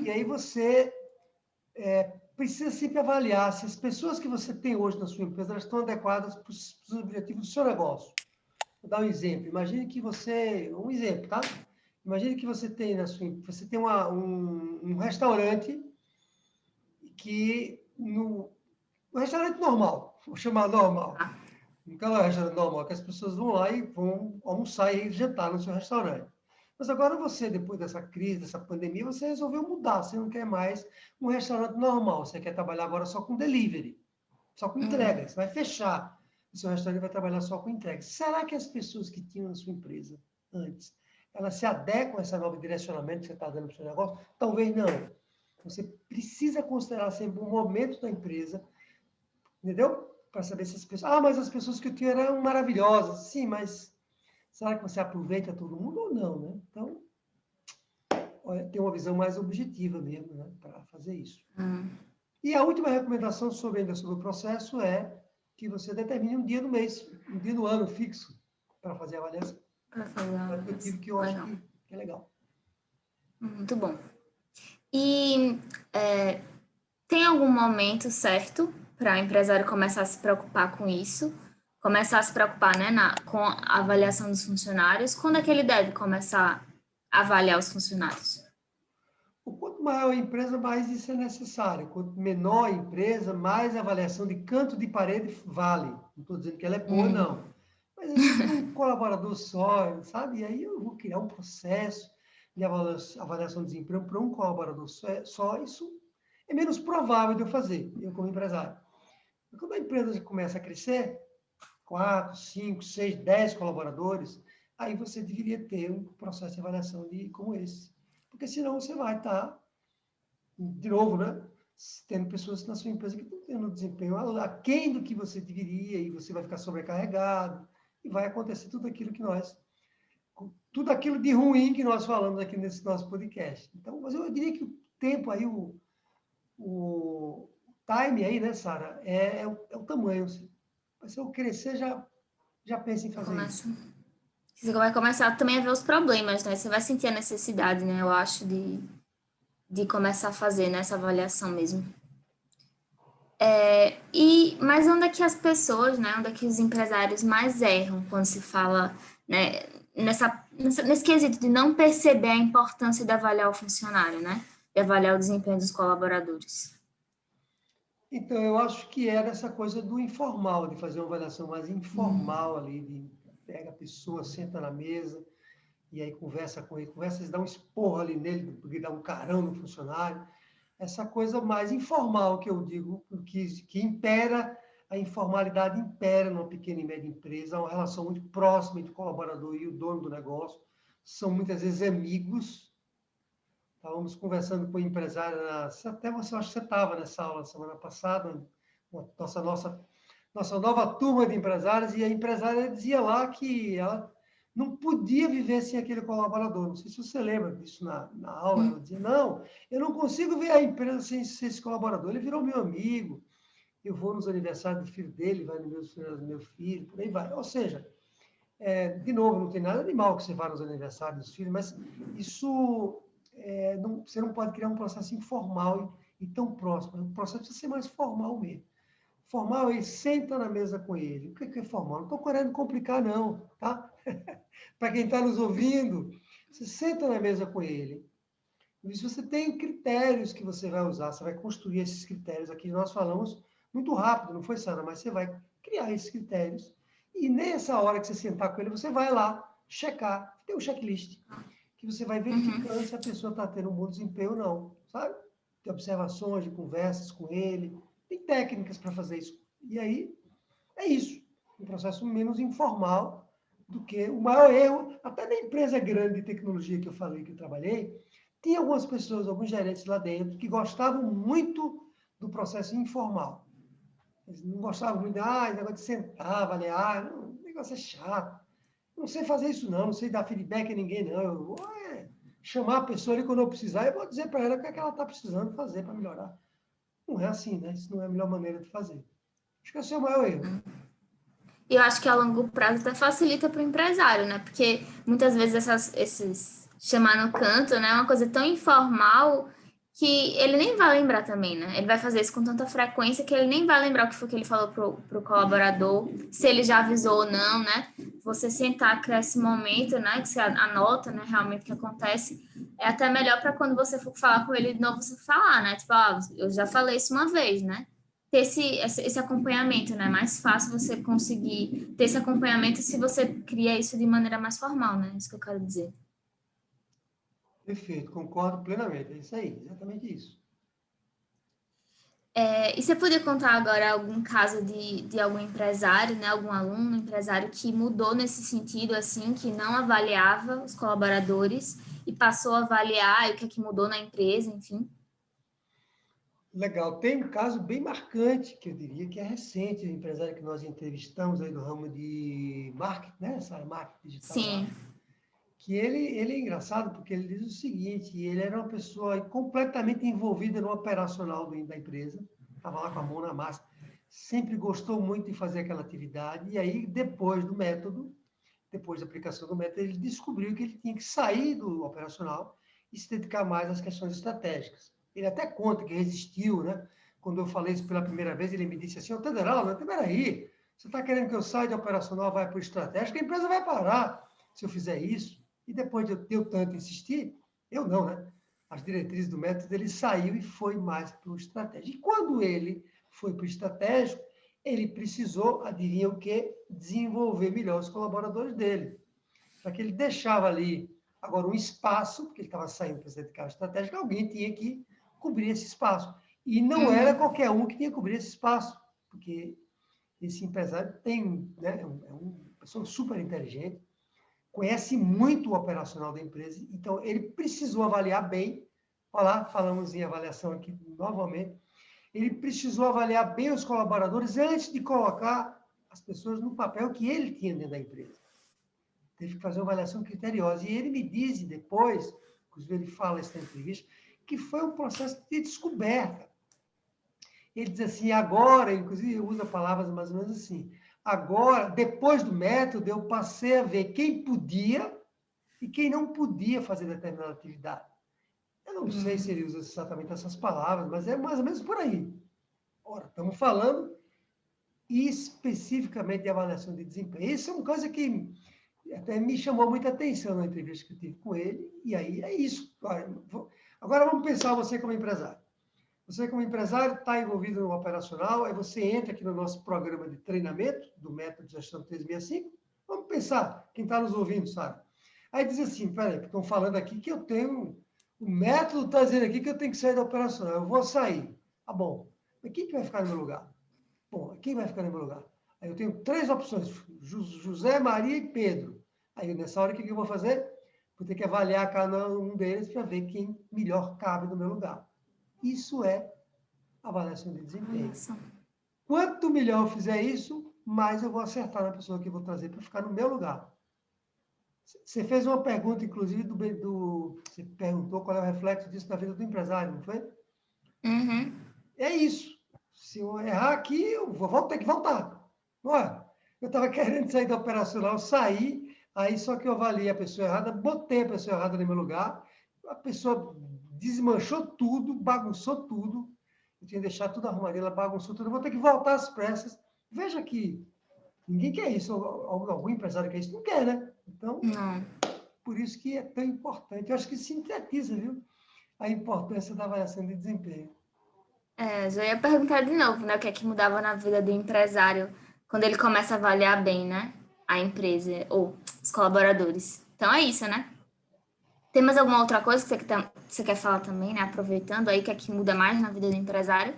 E aí você precisa sempre avaliar se as pessoas que você tem hoje na sua empresa elas estão adequadas para os objetivos do seu negócio. Vou dar um exemplo. Imagine que você, um exemplo, tá? Imagine que você tem você tem um restaurante um restaurante normal, vou chamar normal. Então, é um restaurante normal, que as pessoas vão lá e vão almoçar e jantar no seu restaurante. Mas agora você, depois dessa crise, dessa pandemia, você resolveu mudar. Você não quer mais um restaurante normal. Você quer trabalhar agora só com delivery, só com entrega. Você vai fechar. O seu restaurante vai trabalhar só com entrega. Será que as pessoas que tinham na sua empresa antes, elas se adequam a esse novo direcionamento que você está dando para o seu negócio? Talvez não. Você precisa considerar sempre o momento da empresa, entendeu? Para saber se as pessoas... Ah, mas as pessoas que eu tinha eram maravilhosas. Sim, mas será que você aproveita todo mundo ou não, né? Então, olha, tem uma visão mais objetiva mesmo, né, para fazer isso. E a última recomendação ainda sobre o processo é que você determine um dia do mês, um dia do ano fixo para fazer a avaliação. Para fazer a Motivo que eu acho que é legal. Muito bom. E tem algum momento certo para o empresário começar a se preocupar com isso? Começar a se preocupar, né, com a avaliação dos funcionários? Quando é que ele deve começar a avaliar os funcionários? Quanto maior a empresa, mais isso é necessário. Quanto menor a empresa, mais a avaliação de canto de parede vale. Não estou dizendo que ela é boa, não. Mas às vezes é um colaborador só, sabe? E aí eu vou criar um processo de avaliação de desemprego para um colaborador só. Isso é menos provável de eu fazer, eu como empresário. Mas quando a empresa já começa a crescer, 4, 5, 6, 10 colaboradores, aí você deveria ter um processo de avaliação como esse. Porque senão você vai estar, de novo, né, tendo pessoas na sua empresa que estão tendo desempenho aquém do que você deveria, e você vai ficar sobrecarregado, e vai acontecer tudo aquilo de ruim que nós falamos aqui nesse nosso podcast. Então, mas eu diria que o tempo aí, o time aí, né, Sara, é o tamanho. Se eu crescer, já pensa em fazer isso. Você vai começar também a ver os problemas, né? Você vai sentir a necessidade, né? Eu acho, de começar a fazer nessa avaliação mesmo. Mas onde é que as pessoas, né? Onde é que os empresários mais erram quando se fala, né? Nesse quesito de não perceber a importância de avaliar o funcionário, né? De avaliar o desempenho dos colaboradores. Então, eu acho que era essa coisa do informal, de fazer uma avaliação mais informal ali, de pega a pessoa, senta na mesa, e aí conversa com ele, dá um esporro ali nele, porque dá um carão no funcionário. Essa coisa mais informal que eu digo, que impera, a informalidade impera numa pequena e média empresa, uma relação muito próxima entre o colaborador e o dono do negócio, são muitas vezes amigos. Estávamos conversando com o empresário, até você, acho que você estava nessa aula semana passada, nossa nova turma de empresários, e a empresária dizia lá que ela não podia viver sem aquele colaborador. Não sei se você lembra disso na aula. Ela dizia, não, eu não consigo ver a empresa sem esse colaborador. Ele virou meu amigo, eu vou nos aniversários do filho dele, vai nos meus funerais do meu filho, por aí vai. Ou seja, de novo, não tem nada de mal que você vá nos aniversários dos filhos, mas isso você não pode criar um processo informal e tão próximo. O processo precisa ser mais formal mesmo. Formal, ele senta na mesa com ele. O que é formal? Não estou querendo complicar, não, tá? Para quem está nos ouvindo, você senta na mesa com ele. E se você tem critérios que você vai usar, você vai construir esses critérios. Aqui nós falamos muito rápido, não foi, Sara? Mas você vai criar esses critérios. E nessa hora que você sentar com ele, você vai lá checar. Tem um checklist que você vai verificando se a pessoa está tendo um bom desempenho ou não, sabe? Tem observações, de conversas com ele. Tem técnicas para fazer isso. E aí, é isso. um processo menos informal do que o maior erro, até da empresa grande de tecnologia que eu falei, que eu trabalhei, tinha algumas pessoas, alguns gerentes lá dentro, que gostavam muito do processo informal. Eles não gostavam muito, esse negócio de sentar, avaliar, não, o negócio é chato. Eu não sei fazer isso não sei dar feedback a ninguém não. Eu vou chamar a pessoa ali quando eu precisar, eu vou dizer para ela o que é que ela está precisando fazer para melhorar. Não é assim, né? Isso não é a melhor maneira de fazer. Acho que esse é o maior erro. E eu acho que a longo prazo até facilita para o empresário, né? Porque muitas vezes esses chamar no canto, né, é uma coisa tão informal que ele nem vai lembrar também, né? Ele vai fazer isso com tanta frequência que ele nem vai lembrar o que foi que ele falou pro colaborador, se ele já avisou ou não, né? Você sentar, criar esse momento, né? Que você anota, né? Realmente o que acontece. É até melhor para quando você for falar com ele de novo, você falar, né? Tipo, eu já falei isso uma vez, né? Ter esse acompanhamento, né? É mais fácil você conseguir ter esse acompanhamento se você cria isso de maneira mais formal, né? Isso que eu quero dizer. Perfeito, concordo plenamente. É isso aí, exatamente isso. E você poderia contar agora algum caso de algum empresário, né? Algum aluno, empresário que mudou nesse sentido, assim, que não avaliava os colaboradores e passou a avaliar e o que é que mudou na empresa, enfim? Legal. Tem um caso bem marcante, que eu diria que é recente, o empresário que nós entrevistamos aí do ramo de marketing, né? Essa área marketing digital Sim. lá, que ele é engraçado porque ele diz o seguinte, ele era uma pessoa completamente envolvida no operacional da empresa, estava lá com a mão na massa, sempre gostou muito de fazer aquela atividade, e aí depois da aplicação do método, ele descobriu que ele tinha que sair do operacional e se dedicar mais às questões estratégicas. Ele até conta que resistiu, né? Quando eu falei isso pela primeira vez, ele me disse assim, Tederal, peraí, você está querendo que eu saia do operacional e vá para o estratégico? A empresa vai parar se eu fizer isso. E depois de eu tanto insistir, eu não, né? As diretrizes do método, ele saiu e foi mais para o estratégico. E quando ele foi para o estratégico, ele precisou, adivinha o quê? Desenvolver melhor os colaboradores dele. Só que ele deixava ali, agora, um espaço, porque ele estava saindo para se dedicar à estratégica, alguém tinha que cobrir esse espaço. E não era qualquer um que tinha que cobrir esse espaço, porque esse empresário tem, né, é uma pessoa super inteligente, conhece muito o operacional da empresa, então ele precisou avaliar bem, falamos em avaliação aqui novamente, ele precisou avaliar bem os colaboradores antes de colocar as pessoas no papel que ele tinha dentro da empresa. Teve que fazer uma avaliação criteriosa. E ele me diz depois, inclusive ele fala isso na entrevista, que foi um processo de descoberta. Ele diz assim, agora, inclusive usa palavras mais ou menos assim, agora, depois do método, eu passei a ver quem podia e quem não podia fazer determinada atividade. Eu não sei se ele usa exatamente essas palavras, mas é mais ou menos por aí. Ora, estamos falando especificamente de avaliação de desempenho. Isso é uma coisa que até me chamou muita atenção na entrevista que eu tive com ele, e aí é isso. Agora vamos pensar você como empresário. Você como empresário está envolvido no operacional, aí você entra aqui no nosso programa de treinamento do método de gestão 365. Vamos pensar, quem está nos ouvindo sabe. Aí diz assim, peraí, estão falando aqui que eu tenho, o método está dizendo aqui que eu tenho que sair da operacional, eu vou sair. Tá bom, mas quem que vai ficar no meu lugar? Bom, quem vai ficar no meu lugar? Aí eu tenho três opções, José, Maria e Pedro. Aí nessa hora o que eu vou fazer? Vou ter que avaliar cada um deles para ver quem melhor cabe no meu lugar. Isso é avaliação de desempenho. Nossa. Quanto melhor eu fizer isso, mais eu vou acertar na pessoa que eu vou trazer para ficar no meu lugar. Você fez uma pergunta, inclusive, você perguntou qual é o reflexo disso na vida do empresário, não foi? É isso. Se eu errar aqui, eu vou ter que voltar. Não é? Eu estava querendo sair do operacional, saí, aí só que eu avaliei a pessoa errada, botei a pessoa errada no meu lugar, a pessoa desmanchou tudo, bagunçou tudo, eu tinha deixado tudo arrumadinho, ela bagunçou tudo, eu vou ter que voltar às pressas. Veja que ninguém quer isso, algum empresário quer isso, não quer, né? Então, Não. por isso que é tão importante. Eu acho que sintetiza, viu? A importância da avaliação de desempenho. Já ia perguntar de novo, né? O que é que mudava na vida do empresário quando ele começa a avaliar bem, né? A empresa ou os colaboradores. Então é isso, né? Tem mais alguma outra coisa que você quer falar também, né? Aproveitando aí, o que é que muda mais na vida do empresário?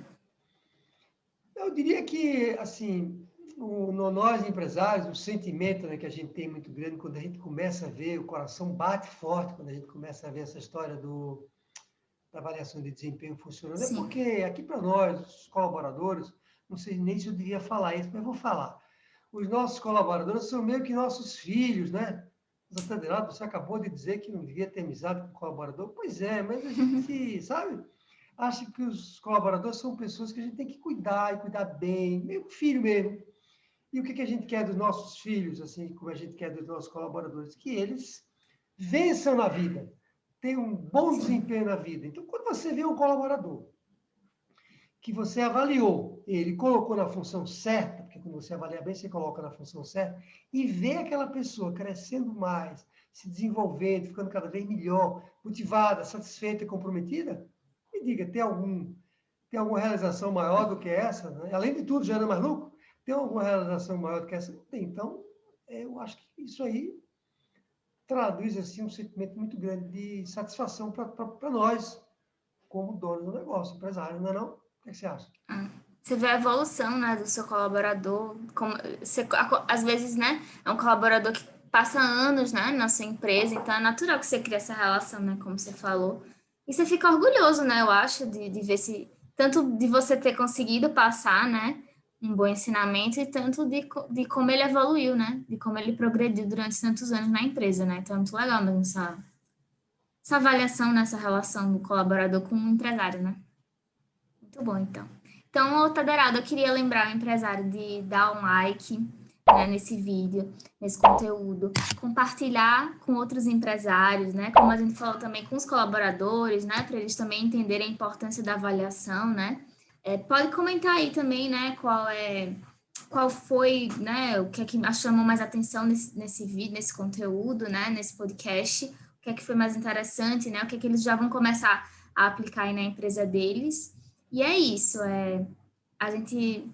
Eu diria que, assim, nós empresários, o sentimento, né, que a gente tem muito grande quando a gente começa a ver, o coração bate forte quando a gente começa a ver essa história da avaliação de desempenho funcionando, é Sim. porque aqui para nós, os colaboradores, não sei nem se eu devia falar isso, mas vou falar. Os nossos colaboradores são meio que nossos filhos, né? Mas, Adelado, você acabou de dizer que não devia ter amizade com o colaborador. Pois é, mas a gente, sabe, acha que os colaboradores são pessoas que a gente tem que cuidar e cuidar bem, meio filho mesmo. E o que a gente quer dos nossos filhos, assim como a gente quer dos nossos colaboradores? Que eles vençam na vida, tenham um bom Sim. desempenho na vida. Então, quando você vê um colaborador que você avaliou, ele colocou na função certa, porque quando você avalia bem, você coloca na função certa, e vê aquela pessoa crescendo mais, se desenvolvendo, ficando cada vez melhor, motivada, satisfeita e comprometida, me diga, tem alguma realização maior do que essa? Né? Além de tudo, gera mais lucro? Tem alguma realização maior do que essa? Não tem. Então, eu acho que isso aí traduz assim, um sentimento muito grande de satisfação para nós, como donos do negócio, empresários, não é não? O que você acha? Você vê a evolução, né, do seu colaborador, como você, às vezes, né, é um colaborador que passa anos, né, na sua empresa, então é natural que você crie essa relação, né, como você falou. E você fica orgulhoso, né, eu acho, de ver se, tanto de você ter conseguido passar, né, um bom ensinamento e tanto de como ele evoluiu, né, de como ele progrediu durante tantos anos na empresa, né, então é muito legal mesmo essa avaliação nessa relação do colaborador com o empresário, né. Muito bom, então. Então, Taderado, eu queria lembrar o empresário de dar um like, né, nesse vídeo, nesse conteúdo, compartilhar com outros empresários, né, como a gente falou também com os colaboradores, né, para eles também entenderem a importância da avaliação, né. Pode comentar aí também, né, qual foi, né, o que é que chamou mais atenção nesse vídeo, nesse conteúdo, né, nesse podcast, o que é que foi mais interessante, né, o que é que eles já vão começar a aplicar aí na empresa deles. E é isso, a gente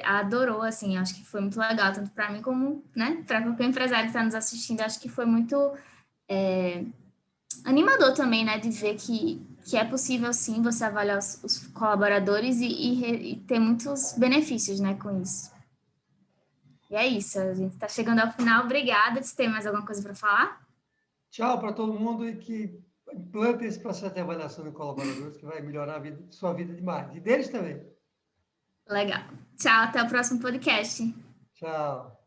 adorou, assim, acho que foi muito legal, tanto para mim como, né, para qualquer empresário que está nos assistindo, acho que foi muito animador também, né, de ver que é possível, sim, você avaliar os colaboradores e ter muitos benefícios, né, com isso. E é isso, a gente está chegando ao final, obrigada, se tem mais alguma coisa para falar? Tchau para todo mundo e que implante esse processo de avaliação de colaboradores que vai melhorar sua vida demais. E deles também. Legal. Tchau, até o próximo podcast. Tchau.